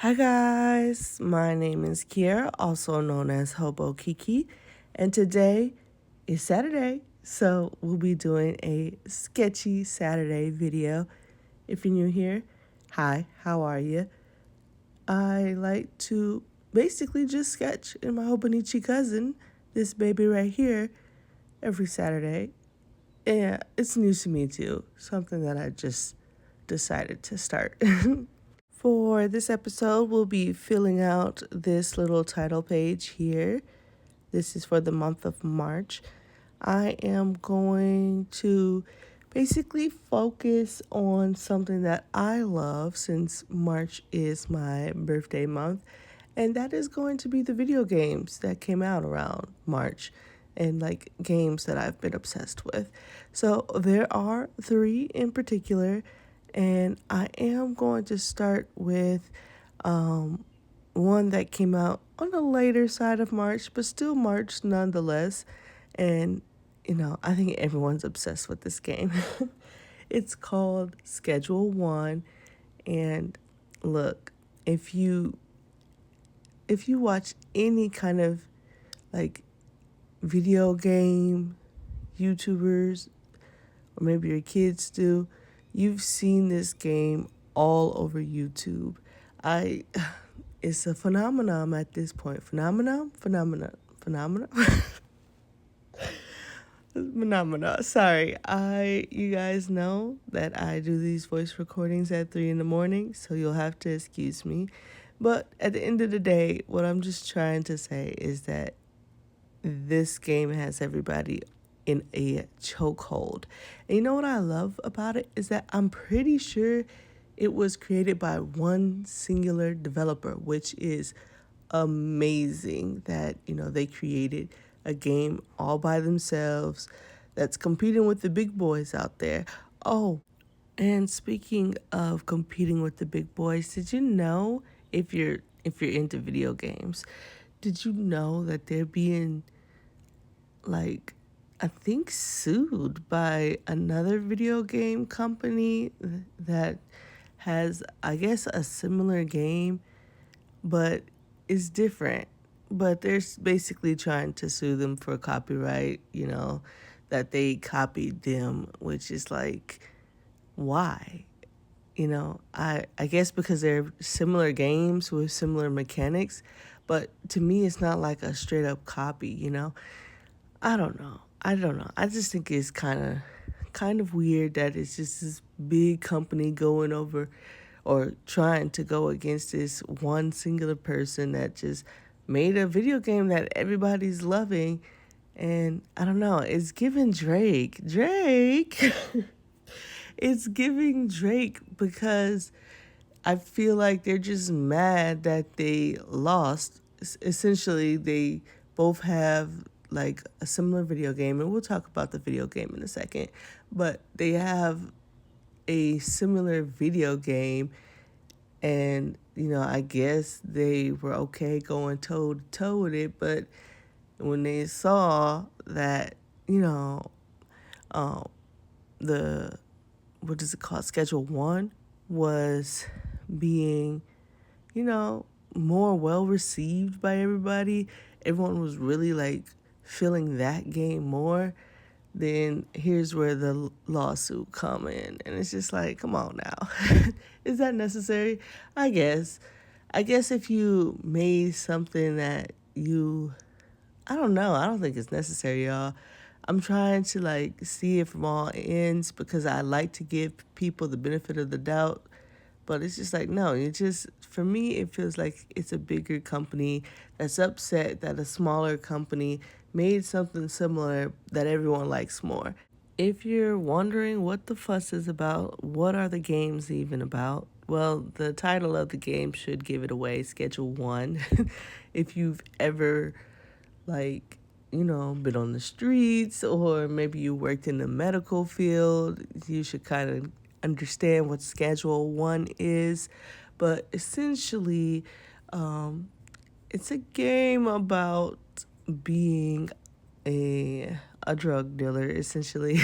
Hi guys, my name is Kiera, also known as Hobo Kiki, and today is Saturday, so we'll be doing a Sketchy Saturday video. If you're new here, hi, how are you? I like to basically just sketch in my Hobonichi cousin, this baby right here, every Saturday. And it's new to me too, something that I just decided to start. For this episode, we'll be filling out this little title page here. This is for the month of March. I am going to basically focus on something that I love since March is my birthday month, and that is going to be the video games that came out around March and like games that I've been obsessed with. So there are three in particular, and I am going to start with one that came out on the later side of March, but still March nonetheless. And, I think everyone's obsessed with this game. It's called Schedule One. And look, if you watch any kind of like video game YouTubers, or maybe your kids do, you've seen this game all over YouTube. It's a phenomenon at this point. Phenomenon. Sorry, you guys know that I do these voice recordings at 3 a.m, so you'll have to excuse me. But at the end of the day, what I'm just trying to say is that this game has everybody in a chokehold. And you know what I love about it is that I'm pretty sure it was created by one singular developer, which is amazing that, they created a game all by themselves that's competing with the big boys out there. Oh, and speaking of competing with the big boys, did you know if you're into video games, did you know that they're being like I think sued by another video game company that has, I guess, a similar game, but is different. But they're basically trying to sue them for copyright, that they copied them, which is like, why? I guess because they're similar games with similar mechanics, but to me, it's not like a straight up copy. I don't know. I just think it's kind of weird that it's just this big company going over or trying to go against this one singular person that just made a video game that everybody's loving. And I don't know, it's giving Drake. It's giving Drake because I feel like they're just mad that they lost. Essentially, they both have like a similar video game, and we'll talk about the video game in a second. But they have a similar video game, and I guess they were okay going toe to toe with it. But when they saw that, um, the what is it called, Schedule One was being, more well received by everybody. Everyone was really like feeling that game more. Then here's where the lawsuit come in, and it's just like, come on now, is that necessary? I guess. I guess if you made something that I don't know. I don't think it's necessary, y'all. I'm trying to like see it from all ends because I like to give people the benefit of the doubt. But it's just like, no, for me, it feels like it's a bigger company that's upset that a smaller company made something similar that everyone likes more. If you're wondering what the fuss is about, what are the games even about? Well, the title of the game should give it away, Schedule One. If you've ever, like, been on the streets or maybe you worked in the medical field, you should kind of understand what Schedule One is. But essentially, it's a game about being a drug dealer, essentially.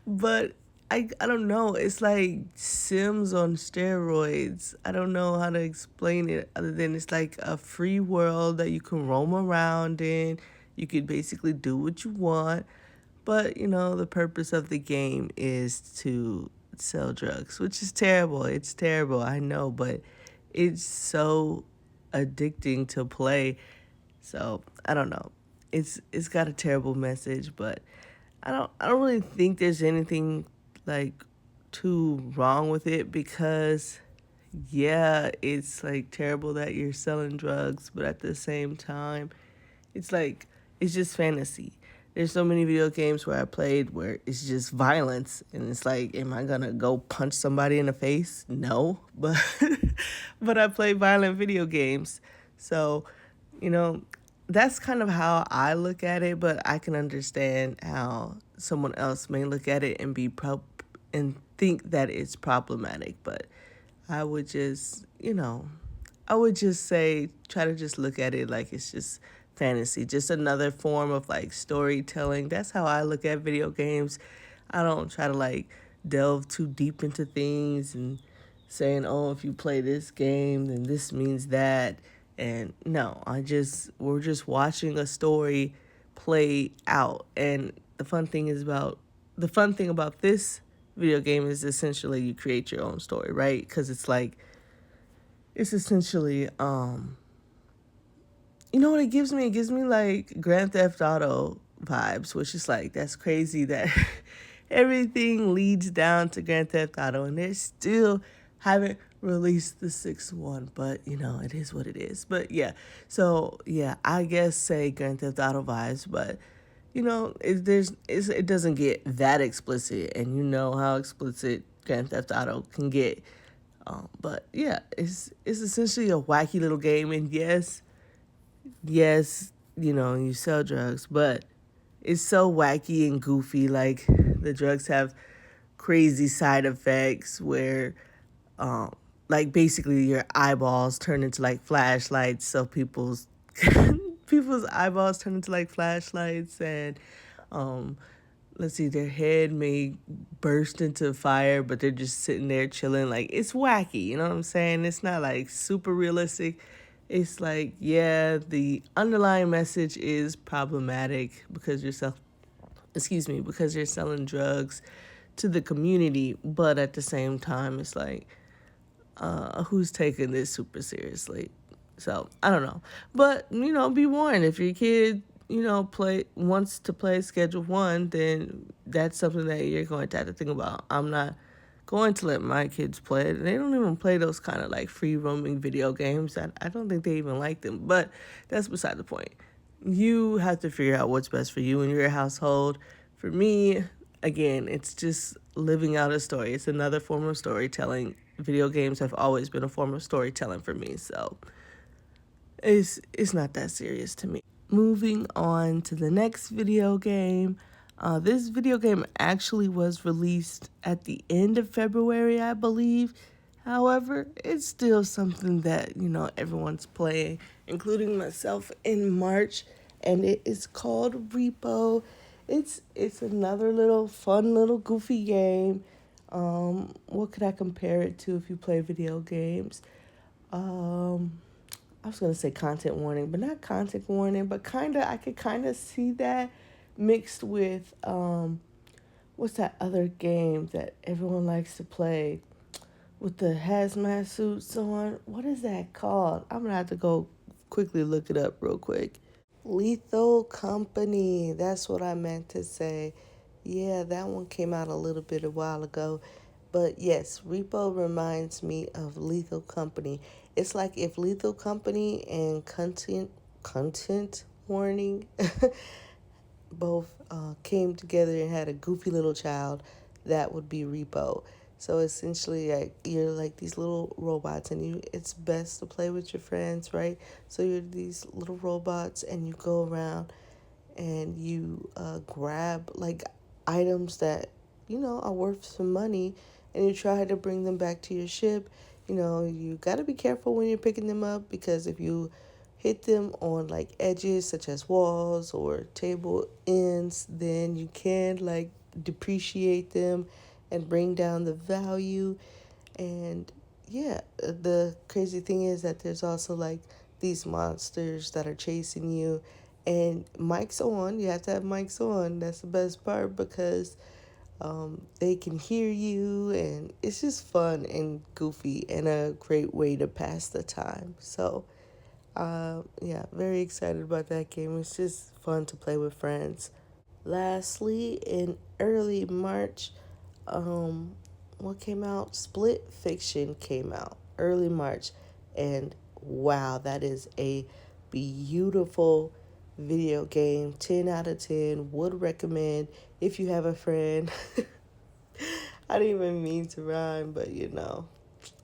But I don't know. It's like Sims on steroids. I don't know how to explain it other than it's like a free world that you can roam around in. You could basically do what you want. But, the purpose of the game is to sell drugs, which is terrible. It's terrible, I know, but it's so addicting to play. So, I don't know. It's got a terrible message, but I don't really think there's anything like too wrong with it because yeah, it's like terrible that you're selling drugs, but at the same time, it's like it's just fantasy. There's so many video games where I played where it's just violence and it's like, am I gonna go punch somebody in the face? No. But but I play violent video games. So, you know, that's kind of how I look at it, but I can understand how someone else may look at it and and think that it's problematic. But I would just, I would just say try to just look at it like it's just fantasy, just another form of like storytelling. That's how I look at video games. I don't try to like delve too deep into things and saying, "Oh, if you play this game, then this means that." And no, we're just watching a story play out. And the fun thing about this video game is essentially you create your own story, right? Because it's essentially you know what it gives me? It gives me like Grand Theft Auto vibes, which is like that's crazy that everything leads down to Grand Theft Auto, and they still haven't released the sixth one. But it is what it is. But yeah, so yeah, I guess say Grand Theft Auto vibes, but it doesn't get that explicit, and you know how explicit Grand Theft Auto can get. But yeah, it's essentially a wacky little game, and yes, you sell drugs, but it's so wacky and goofy. Like the drugs have crazy side effects where, um, like basically your eyeballs turn into like flashlights. So people's eyeballs turn into like flashlights, and um, let's see, their head may burst into fire, but they're just sitting there chilling. Like, it's wacky, you know what I'm saying? It's not like super realistic. It's like, yeah, the underlying message is problematic because because you're selling drugs to the community, but at the same time, it's like, who's taking this super seriously? So I don't know, but be warned if your kid play wants to play Schedule One, then that's something that you're going to have to think about. I'm not going to let my kids play it. They don't even play those kind of like free roaming video games. I don't think they even like them, but that's beside the point. You have to figure out what's best for you and your household. For me, again, it's just living out a story. It's another form of storytelling. Video games have always been a form of storytelling for me, so it's not that serious to me. Moving on to the next video game. This video game actually was released at the end of February, I believe. However, it's still something that, everyone's playing, including myself in March, and it is called Repo. It's another little fun little goofy game. What could I compare it to if you play video games? I was gonna say content warning, but not content warning, but I could kinda see that mixed with what's that other game that everyone likes to play with the hazmat suits on? What is that called? I'm gonna have to go quickly look it up real quick. Lethal Company. That's what I meant to say. Yeah, that one came out a while ago. But yes, Repo reminds me of Lethal Company. It's like if Lethal Company and content warning both came together and had a goofy little child, that would be Repo. So essentially, like, you're like these little robots, and it's best to play with your friends, right? So you're these little robots, and you go around and you grab like items that are worth some money, and you try to bring them back to your ship. You got to be careful when you're picking them up, because if you hit them on like edges such as walls or table ends, then you can like depreciate them, and bring down the value. And yeah, the crazy thing is that there's also like these monsters that are chasing you, and mics on. You have to have mics on. That's the best part because they can hear you, and it's just fun and goofy and a great way to pass the time. So, yeah, very excited about that game. It's just fun to play with friends. Lastly, in early March, um, what came out? Split Fiction came out early March, and wow, that is a beautiful video game. 10 out of 10. Would recommend if you have a friend. I didn't even mean to rhyme, but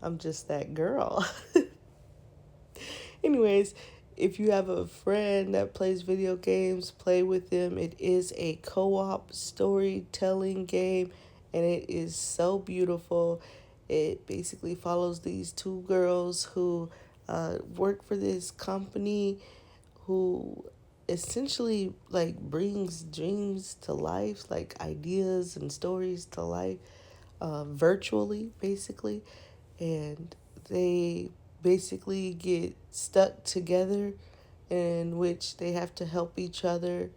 I'm just that girl. Anyways, if you have a friend that plays video games, play with them. It is a co op storytelling game, and it is so beautiful. It basically follows these two girls who work for this company who essentially like brings dreams to life, like ideas and stories to life, virtually, basically. And they basically get stuck together, in which they have to help each other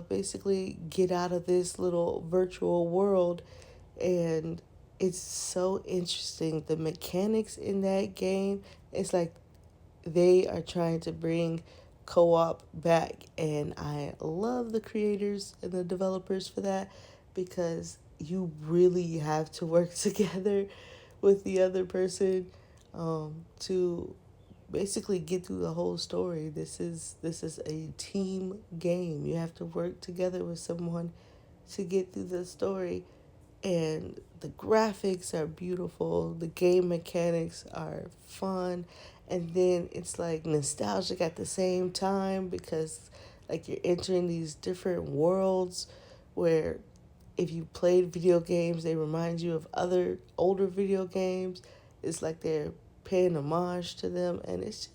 basically get out of this little virtual world. And it's so interesting. The mechanics in that game, it's like they are trying to bring co-op back, and I love the creators and the developers for that because you really have to work together with the other person to basically get through the whole story. This is a team game. You have to work together with someone to get through the story, and the graphics are beautiful. The game mechanics are fun, and then it's like nostalgic at the same time because like you're entering these different worlds where if you played video games, they remind you of other older video games. It's like they're paying homage to them, and it's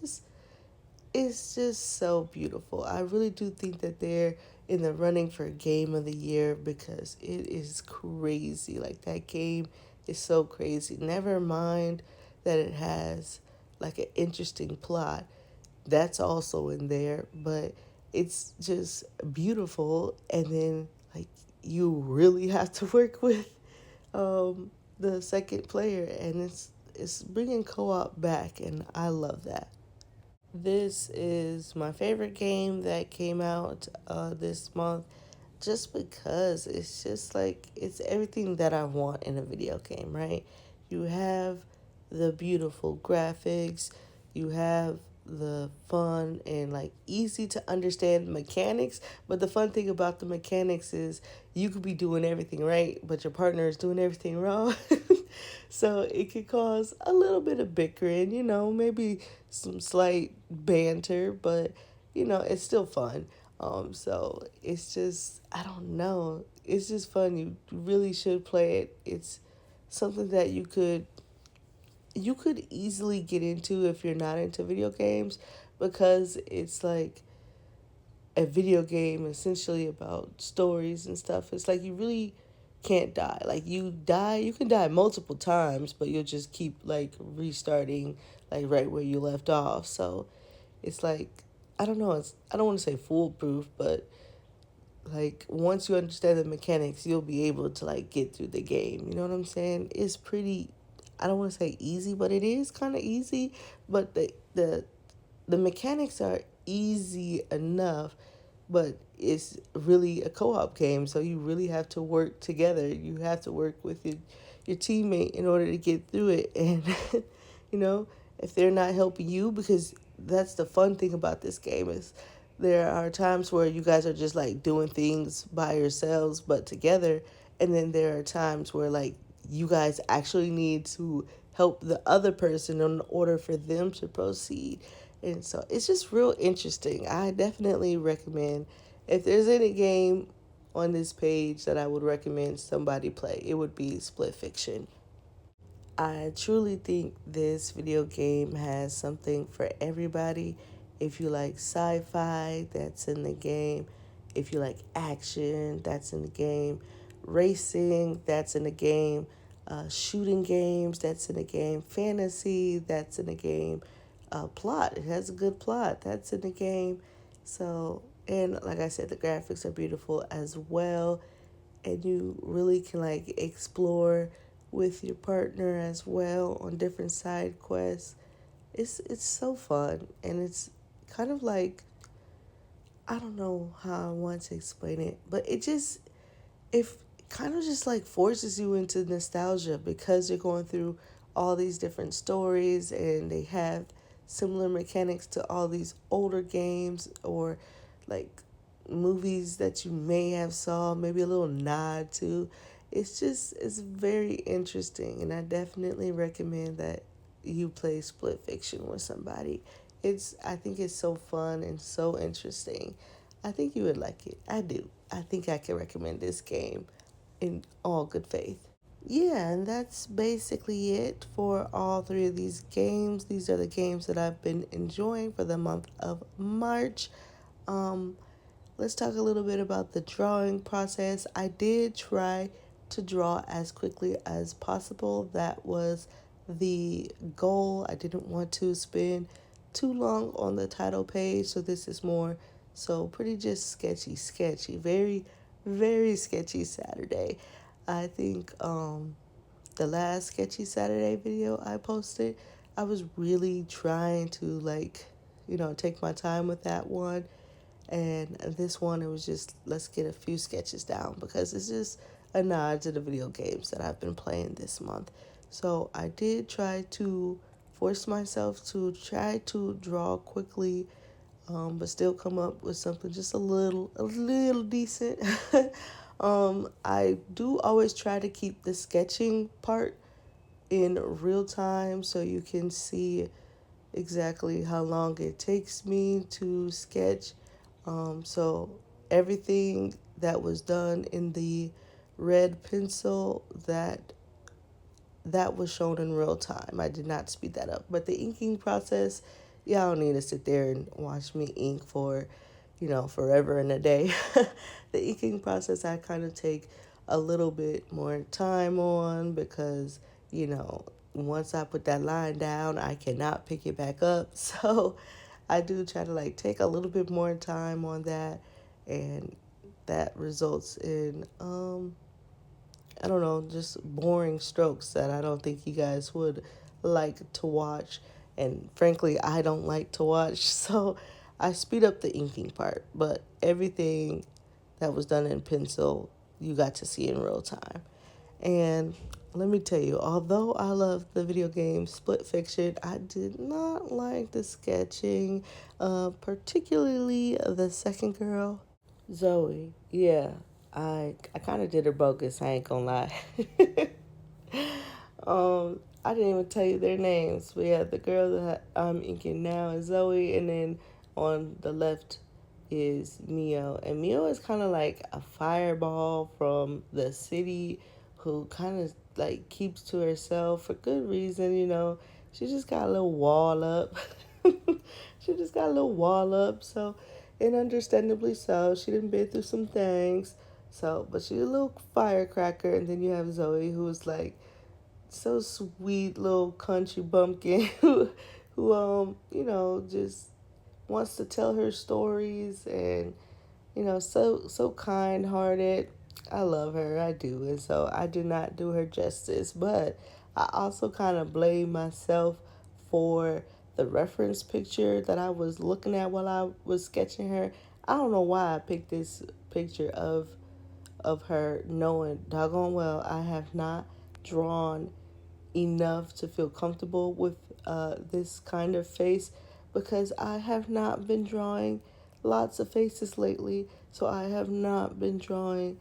just so beautiful. I really do think that they're in the running for game of the year because it is crazy. Like that game is so crazy. Never mind that it has like an interesting plot. That's also in there, but it's just beautiful. And then like you really have to work with the second player, and it's bringing co-op back, and I love that. This is my favorite game that came out this month just because it's just like it's everything that I want in a video game, right? You have the beautiful graphics, you have the fun and like easy to understand mechanics, but the fun thing about the mechanics is you could be doing everything right, but your partner is doing everything wrong. So it could cause a little bit of bickering, maybe some slight banter, but it's still fun. So it's just, I don't know. It's just fun. You really should play it. It's something that you could easily get into if you're not into video games because it's like a video game essentially about stories and stuff. It's like you really can't die. Like you can die multiple times, but you'll just keep like restarting like right where you left off. So it's like I don't know, I don't want to say foolproof, but like once you understand the mechanics, you'll be able to like get through the game. You know what I'm saying? It's pretty, I don't want to say easy, but it is kind of easy, but the mechanics are easy enough, but it's really a co-op game, so you really have to work together. You have to work with your teammate in order to get through it. And you know if they're not helping you, because that's the fun thing about this game is there are times where you guys are just like doing things by yourselves but together, and then there are times where like you guys actually need to help the other person in order for them to proceed. And so it's just real interesting. I definitely recommend, if there's any game on this page that I would recommend somebody play, it would be Split Fiction. I truly think this video game has something for everybody. If you like sci fi, that's in the game. If you like action, that's in the game. racing, that's in the game, shooting games, that's in the game, fantasy, that's in the game, plot, it has a good plot, that's in the game. So, and like I said, the graphics are beautiful as well, and you really can like explore with your partner as well on different side quests. It's so fun, and it's kind of like, I don't know how I want to explain it, but it kind of just like forces you into nostalgia because you're going through all these different stories, and they have similar mechanics to all these older games or like movies that you may have saw, maybe a little nod to. It's very interesting, and I definitely recommend that you play Split Fiction with somebody. I think it's so fun and so interesting. I think you would like it. I do. I think I can recommend this game in all good faith. Yeah, and that's basically it for all three of these games. These are the games that I've been enjoying for the month of March. Um, let's talk a little bit about the drawing process. I did try to draw as quickly as possible. That was the goal. I didn't want to spend too long on the title page, so this is more so pretty just sketchy, very, very sketchy Saturday. I think the last sketchy Saturday video I posted, I was really trying to like, take my time with that one. And this one, it was just, let's get a few sketches down because it's just a nod to the video games that I've been playing this month. So I did try to force myself to try to draw quickly, but still come up with something just a little decent. I do always try to keep the sketching part in real time so you can see exactly how long it takes me to sketch. So everything that was done in the red pencil, that was shown in real time. I did not speed that up. But the inking process, y'all don't need to sit there and watch me ink for, forever and a day. The inking process, I kind of take a little bit more time on because, once I put that line down, I cannot pick it back up. So I do try to like take a little bit more time on that, and that results in I don't know, just boring strokes that I don't think you guys would like to watch. And frankly, I don't like to watch. So I speed up the inking part. But everything that was done in pencil, you got to see in real time. And let me tell you, although I love the video game Split Fiction, I did not like the sketching, particularly the second girl. Zoe, yeah, I kind of did her bogus. I ain't gonna lie. I didn't even tell you their names. But yeah, the girl that I'm inking now is Zoe, and then on the left is Mio, and Mio is kind of like a fireball from the city, who kind of like keeps to herself for good reason. She just got a little wall up. She just got a little wall up, so, and understandably so. She done been through some things, so, but she's a little firecracker. And then you have Zoe, who is like so sweet, little country bumpkin, who just wants to tell her stories, and so kind hearted. I love her, I do, and so I did not do her justice, but I also kind of blame myself for the reference picture that I was looking at while I was sketching her. I don't know why I picked this picture of her, knowing doggone well I have not drawn enough to feel comfortable with this kind of face, because I have not been drawing lots of faces lately. So I have not been drawing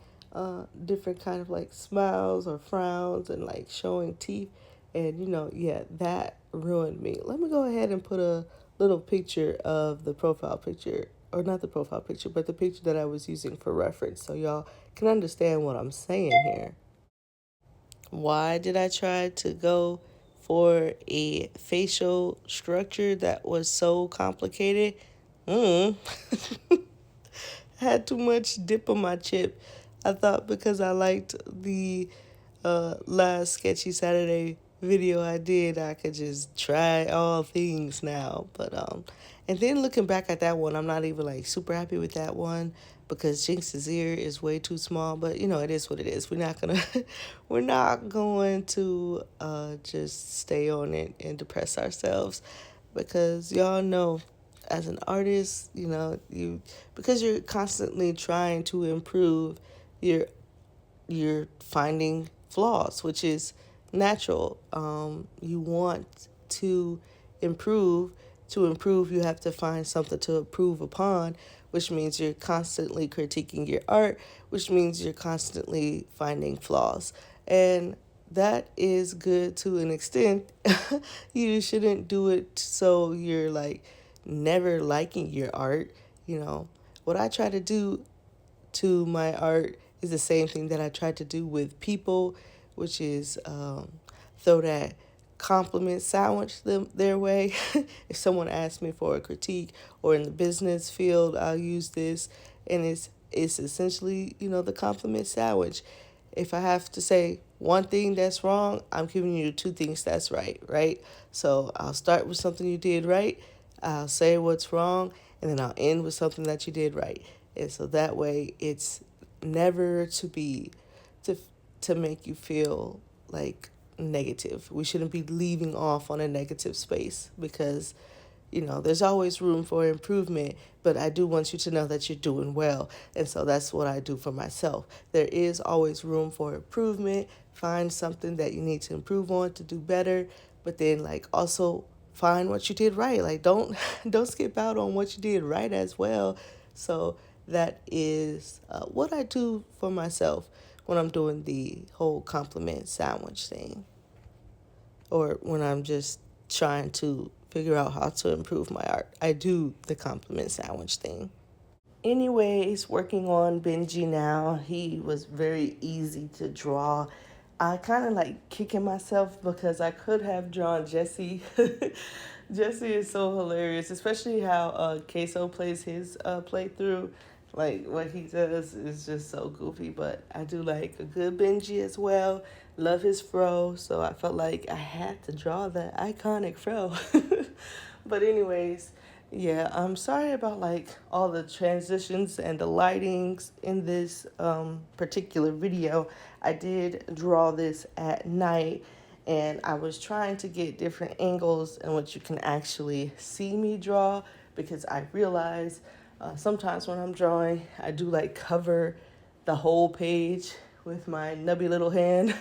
different kind of like smiles or frowns and like showing teeth. And yeah, that ruined me. Let me go ahead and put a little picture of the profile picture, or not the profile picture, but the picture that I was using for reference, so y'all can understand what I'm saying here. Why did I try to go for a facial structure that was so complicated? Mm. Had too much dip on my chip. I thought because I liked the last Sketchy Saturday video I did, I could just try all things now. But and then looking back at that one, I'm not even like super happy with that one because Jinx's ear is way too small. But you know, it is what it is. We're not gonna we're not going to just stay on it and depress ourselves because y'all know as an artist, you know, you because you're constantly trying to improve, you're you're finding flaws, which is natural. You want to improve. To improve, you have to find something to improve upon, which means you're constantly critiquing your art, which means you're constantly finding flaws. And that is good to an extent. You shouldn't do it so you're like never liking your art. You know, what I try to do to my art is the same thing that I try to do with people, which is throw that compliment sandwich them their way. If someone asks me for a critique or in the business field, I'll use this, and it's essentially, you know, the compliment sandwich. If I have to say one thing that's wrong, I'm giving you two things that's right, right? So I'll start with something you did right, I'll say what's wrong, and then I'll end with something that you did right. And so that way it's never to be to to make you feel like negative. We shouldn't be leaving off on a negative space because you know, there's always room for improvement, but I do want you to know that you're doing well. And so that's what I do for myself. There is always room for improvement. Find something that you need to improve on to do better, but then like also find what you did right. Like don't don't skip out on what you did right as well. So that is what I do for myself when I'm doing the whole compliment sandwich thing or when I'm just trying to figure out how to improve my art. I do the compliment sandwich thing. Anyways, working on Benji now. He was very easy to draw. I kind of like kicking myself because I could have drawn Jesse. Jesse is so hilarious, especially how Queso plays his playthrough. Like what he does is just so goofy, but I do like a good Benji as well. Love his fro, so I felt like I had to draw the iconic fro. But anyways, yeah, I'm sorry about like all the transitions and the lightings in this particular video. I did draw this at night and I was trying to get different angles in which you can actually see me draw because I realize sometimes when I'm drawing, I do like cover the whole page with my nubby little hand.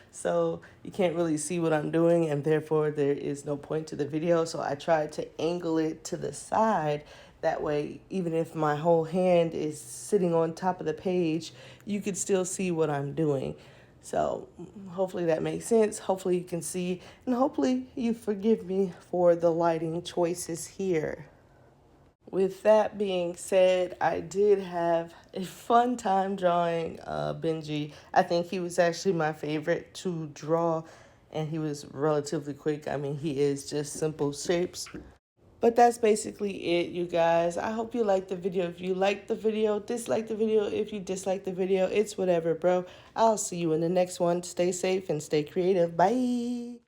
So you can't really see what I'm doing and therefore there is no point to the video. So I tried to angle it to the side. That way, even if my whole hand is sitting on top of the page, you could still see what I'm doing. So hopefully that makes sense. Hopefully you can see and hopefully you forgive me for the lighting choices here. With that being said, I did have a fun time drawing Benji. I think he was actually my favorite to draw, and he was relatively quick. I mean, he is just simple shapes. But that's basically it, you guys. I hope you liked the video. If you liked the video, dislike the video. If you dislike the video, it's whatever, bro. I'll see you in the next one. Stay safe and stay creative. Bye.